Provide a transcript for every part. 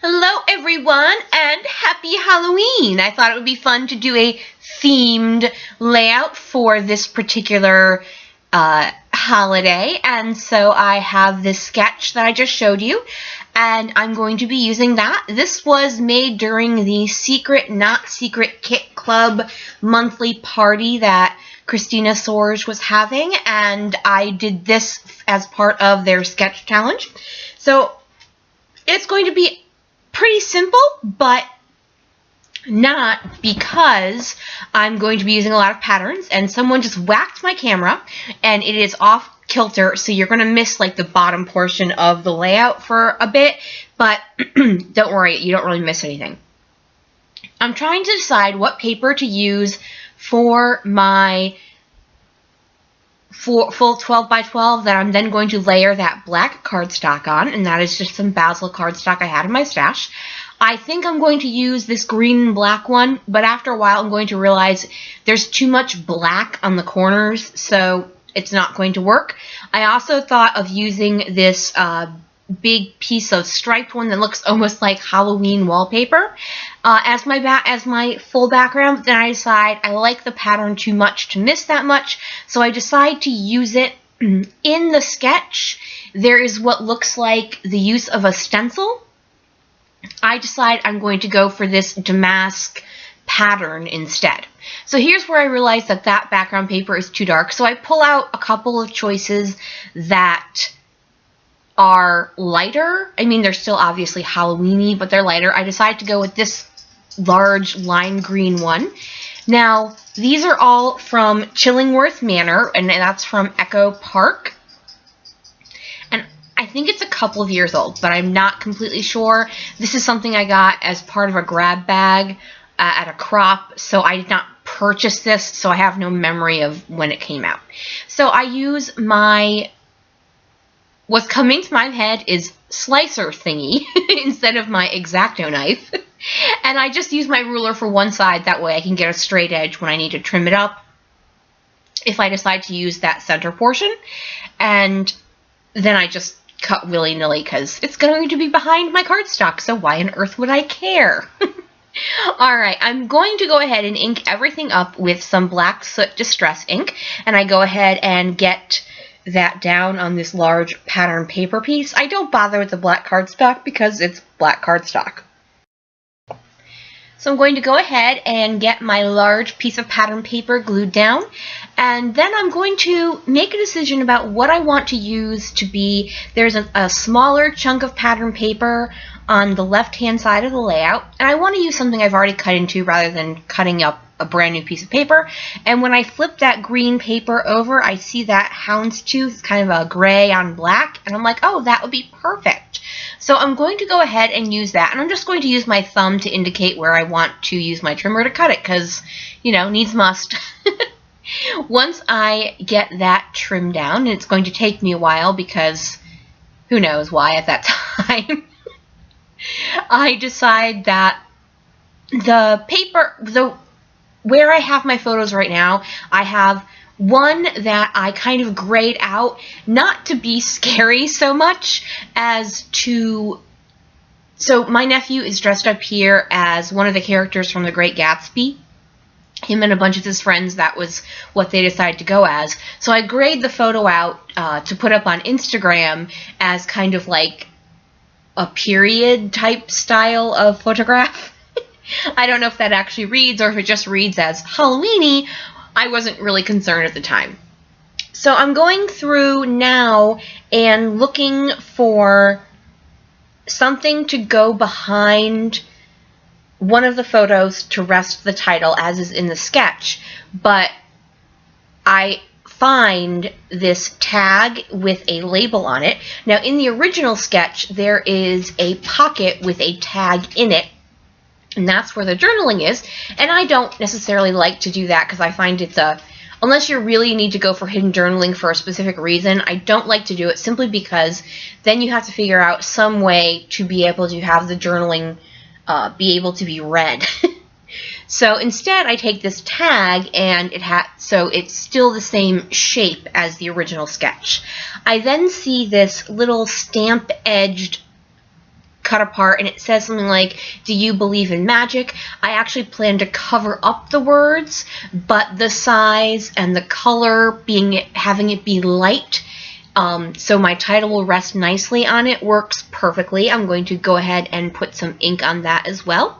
Hello everyone and happy Halloween! I thought it would be fun to do a themed layout for this particular holiday, and so I have this sketch that I just showed you and I'm going to be using that. This was made during the Secret Not Secret Kit Club monthly party that Christina Soares was having, and I did this as part of their sketch challenge. So it's going to be pretty simple, but not, because I'm going to be using a lot of patterns, and someone just whacked my camera and it is off kilter, so you're going to miss like the bottom portion of the layout for a bit, but don't worry, you don't really miss anything. I'm trying to decide what paper to use for my full 12 by 12 that I'm then going to layer that black cardstock on, and that is just some Basil cardstock I had in my stash. I think I'm going to use this green and black one, but after a while I'm going to realize there's too much black on the corners, so it's not going to work. I also thought of using this big piece of striped one that looks almost like Halloween wallpaper as my full background. Then I decide I like the pattern too much to miss that much, so I decide to use it in the sketch. There is what looks like the use of a stencil. I decide I'm going to go for this damask pattern instead. So here's where I realize that that background paper is too dark, so I pull out a couple of choices that are lighter. I mean, they're still obviously Halloween-y, but they're lighter. I decide to go with this large lime green one. Now, these are all from Chillingworth Manor, and that's from Echo Park. And I think it's a couple of years old, but I'm not completely sure. This is something I got as part of a grab bag at a crop, so I did not purchase this, so I have no memory of when it came out. So I use my... What's coming to my head is slicer thingy instead of my X-Acto knife. And I just use my ruler for one side, that way I can get a straight edge when I need to trim it up if I decide to use that center portion. And then I just cut willy-nilly because it's going to be behind my cardstock, so why on earth would I care? Alright, I'm going to go ahead and ink everything up with some Black Soot Distress ink, and I go ahead and get that down on this large pattern paper piece. I don't bother with the black cardstock because it's black cardstock. So I'm going to go ahead and get my large piece of pattern paper glued down, and then I'm going to make a decision about what I want to use to be. There's a smaller chunk of pattern paper on the left-hand side of the layout, and I want to use something I've already cut into rather than cutting up a brand new piece of paper. And when I flip that green paper over, I see that houndstooth. It's kind of a gray on black, and I'm like, oh, that would be perfect. So I'm going to go ahead and use that, and I'm just going to use my thumb to indicate where I want to use my trimmer to cut it, because, you know, needs must. Once I get that trimmed down, and it's going to take me a while because who knows why at that time, I decide that the paper, where I have my photos right now, I have one that I kind of grayed out, not to be scary so much as to... So my nephew is dressed up here as one of the characters from The Great Gatsby. Him and a bunch of his friends, that was what they decided to go as. So I grayed the photo out to put up on Instagram as kind of like a period type style of photograph. I don't know if that actually reads or if it just reads as Halloween-y. I wasn't really concerned at the time. So I'm going through now and looking for something to go behind one of the photos to rest the title as is in the sketch, but I find this tag with a label on it. Now in the original sketch there is a pocket with a tag in it, and that's where the journaling is, and I don't necessarily like to do that because I find it's unless you really need to go for hidden journaling for a specific reason, I don't like to do it simply because then you have to figure out some way to be able to have the journaling be able to be read. So instead I take this tag, and so it's still the same shape as the original sketch. I then see this little stamp-edged cut apart, and it says something like, "Do you believe in magic?" I actually plan to cover up the words, but the size and the color having it be light, so my title will rest nicely on it, works perfectly. I'm going to go ahead and put some ink on that as well.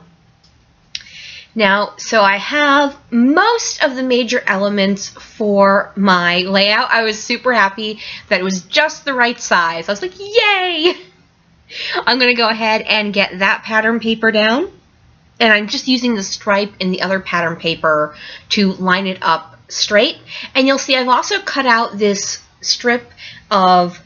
Now, so I have most of the major elements for my layout. I was super happy that it was just the right size. I was like, yay! I'm going to go ahead and get that pattern paper down. And I'm just using the stripe in the other pattern paper to line it up straight. And you'll see I've also cut out this strip of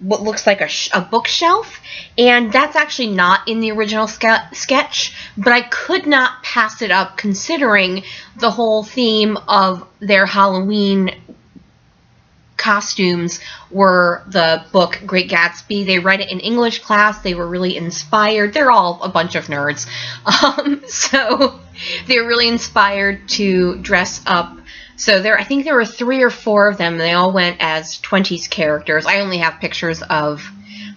what looks like a bookshelf, and that's actually not in the original sketch, but I could not pass it up considering the whole theme of their Halloween costumes were the book Great Gatsby. They read it in English class. They were really inspired. They're all a bunch of nerds. So they were really inspired to dress up. So I think there were 3 or 4 of them. They all went as 20s characters. I only have pictures of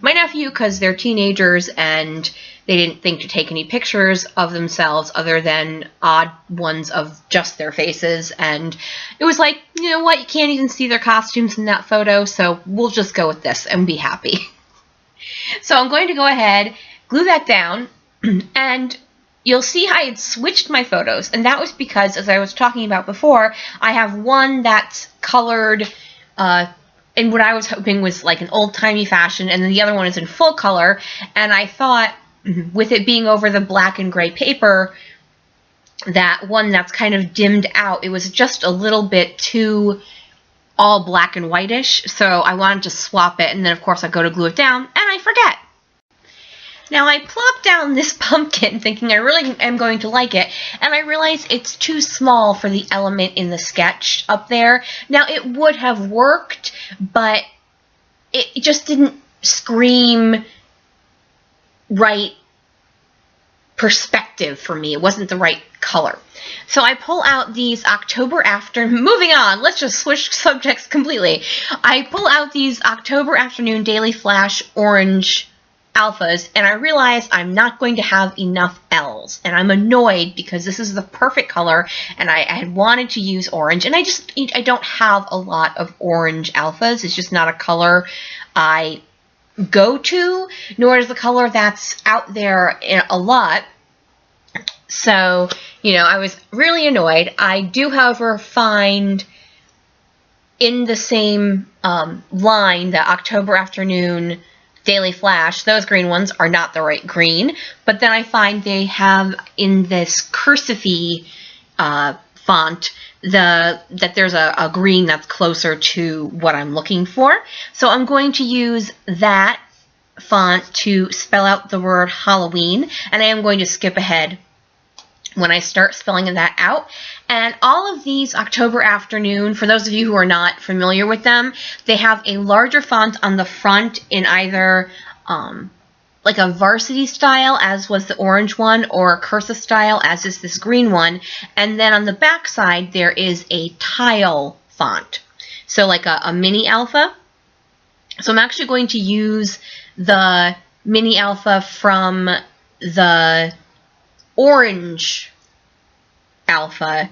my nephew because they're teenagers and they didn't think to take any pictures of themselves other than odd ones of just their faces. And it was like, you know what, you can't even see their costumes in that photo, so we'll just go with this and be happy. So I'm going to go ahead, glue that down, and you'll see I had switched my photos, and that was because, as I was talking about before, I have one that's colored in what I was hoping was like an old-timey fashion, and then the other one is in full color, and I thought, with it being over the black and gray paper, that one that's kind of dimmed out, it was just a little bit too all black and whitish, so I wanted to swap it, and then of course I go to glue it down, and I forget. Now I plopped down this pumpkin thinking I really am going to like it, and I realized it's too small for the element in the sketch up there. Now it would have worked, but it just didn't scream right perspective for me. It wasn't the right color. So I pull out these moving on, let's just switch subjects completely. I pull out these October Afternoon Daily Flash orange alphas, and I realize I'm not going to have enough L's, and I'm annoyed because this is the perfect color, and I had wanted to use orange, and I don't have a lot of orange alphas. It's just not a color I go to, nor is the color that's out there a lot. So, you know, I was really annoyed. I do, however, find in the same line, the October Afternoon Daily Flash, those green ones are not the right green, but then I find they have in this cursive-y font that there's a green that's closer to what I'm looking for. So I'm going to use that font to spell out the word Halloween, and I am going to skip ahead when I start spelling that out. And all of these October Afternoon, for those of you who are not familiar with them, they have a larger font on the front in either like a varsity style, as was the orange one, or a cursive style, as is this green one. And then on the back side, there is a tile font, so like a mini alpha. So I'm actually going to use the mini alpha from the orange alpha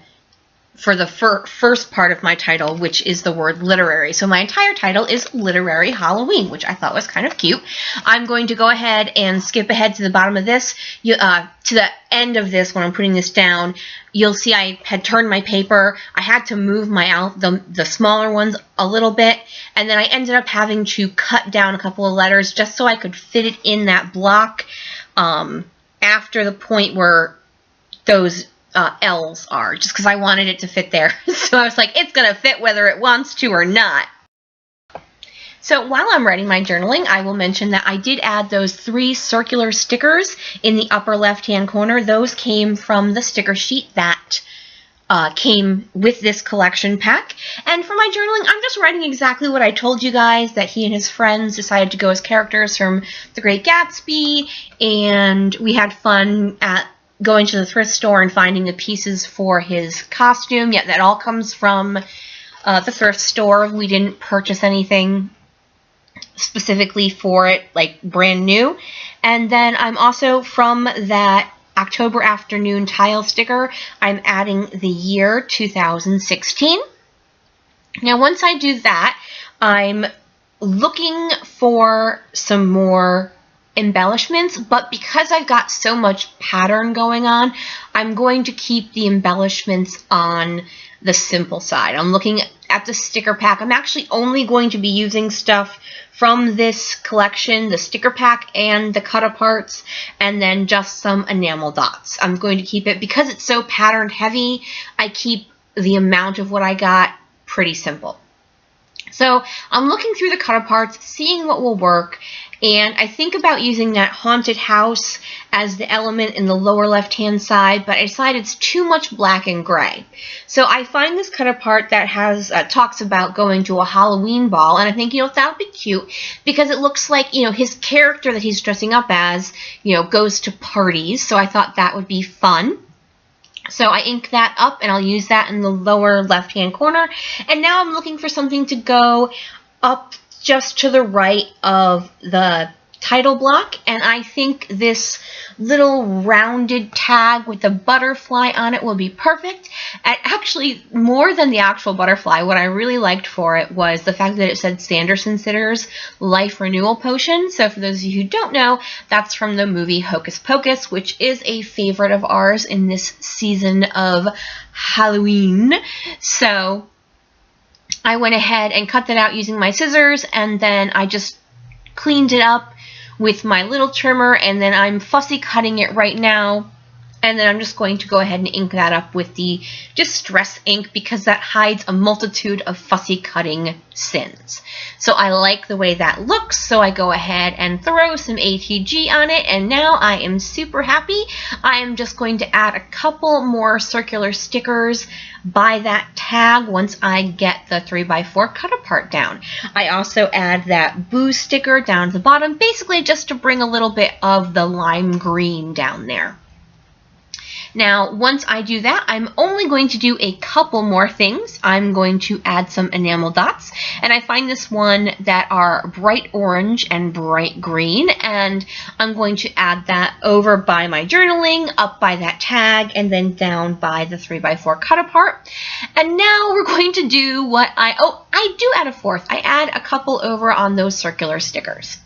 for the first part of my title, which is the word literary. So my entire title is Literary Halloween, which I thought was kind of cute. I'm going to go ahead and skip ahead to the bottom of this, to the end of this when I'm putting this down. You'll see I had turned my paper. I had to move the smaller ones a little bit, and then I ended up having to cut down a couple of letters just so I could fit it in that block after the point where those L's are, just because I wanted it to fit there. So I was like, it's going to fit whether it wants to or not. So while I'm writing my journaling, I will mention that I did add those 3 circular stickers in the upper left-hand corner. Those came from the sticker sheet that came with this collection pack. And for my journaling, I'm just writing exactly what I told you guys, that he and his friends decided to go as characters from The Great Gatsby, and we had fun at going to the thrift store and finding the pieces for his costume. Yet that all comes from the thrift store. We didn't purchase anything. specifically for it, like brand new. And then I'm also, from that October afternoon tile sticker, I'm adding the year 2016. Now once I do that, I'm looking for some more embellishments, but because I've got so much pattern going on, I'm going to keep the embellishments on the simple side. I'm looking at the sticker pack. I'm actually only going to be using stuff from this collection, the sticker pack and the cut-aparts, and then just some enamel dots. I'm going to keep it, because it's so pattern heavy, I keep the amount of what I got pretty simple. So I'm looking through the cut-aparts, seeing what will work, and I think about using that haunted house as the element in the lower left-hand side, but I decided it's too much black and gray. So I find this cut-apart that has talks about going to a Halloween ball, and I think, that would be cute, because it looks like, his character that he's dressing up as, goes to parties, so I thought that would be fun. So I ink that up, and I'll use that in the lower left-hand corner. And now I'm looking for something to go up just to the right of the title block, and I think this little rounded tag with a butterfly on it will be perfect. And actually, more than the actual butterfly, what I really liked for it was the fact that it said Sanderson Sitter's Life Renewal Potion. So for those of you who don't know, that's from the movie Hocus Pocus, which is a favorite of ours in this season of Halloween. So I went ahead and cut that out using my scissors, and then I just cleaned it up with my little trimmer, and then I'm fussy cutting it right now, and then I'm just going to go ahead and ink that up with the Distress ink, because that hides a multitude of fussy cutting sins. So I like the way that looks, so I go ahead and throw some ATG on it, and now I am super happy. I am just going to add a couple more circular stickers by that tag once I get the 3x4 cut apart down. I also add that boo sticker down at the bottom, basically just to bring a little bit of the lime green down there. Now, once I do that, I'm only going to do a couple more things. I'm going to add some enamel dots, and I find this one that are bright orange and bright green, and I'm going to add that over by my journaling, up by that tag, and then down by the 3x4 cut apart. And now we're going to do what I do add a fourth. I add a couple over on those circular stickers.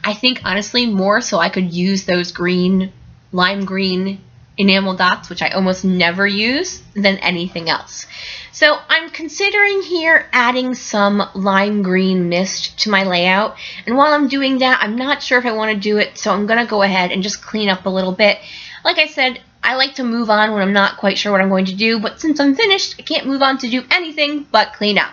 I think, honestly, more so I could use those green, lime green enamel dots, which I almost never use, than anything else. So I'm considering here adding some lime green mist to my layout, and while I'm doing that, I'm not sure if I want to do it, so I'm going to go ahead and just clean up a little bit. Like I said, I like to move on when I'm not quite sure what I'm going to do, but since I'm finished, I can't move on to do anything but clean up.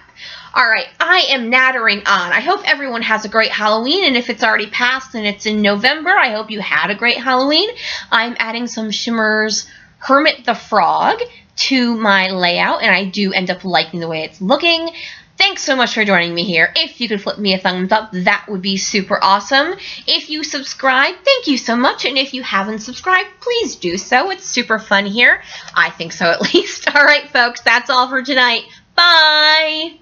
Alright, I am nattering on. I hope everyone has a great Halloween, and if it's already passed and it's in November, I hope you had a great Halloween. I'm adding some Shimmer's Hermit the Frog to my layout, and I do end up liking the way it's looking. Thanks so much for joining me here. If you could flip me a thumbs up, that would be super awesome. If you subscribe, thank you so much, and if you haven't subscribed, please do so. It's super fun here. I think so, at least. Alright, folks, that's all for tonight. Bye!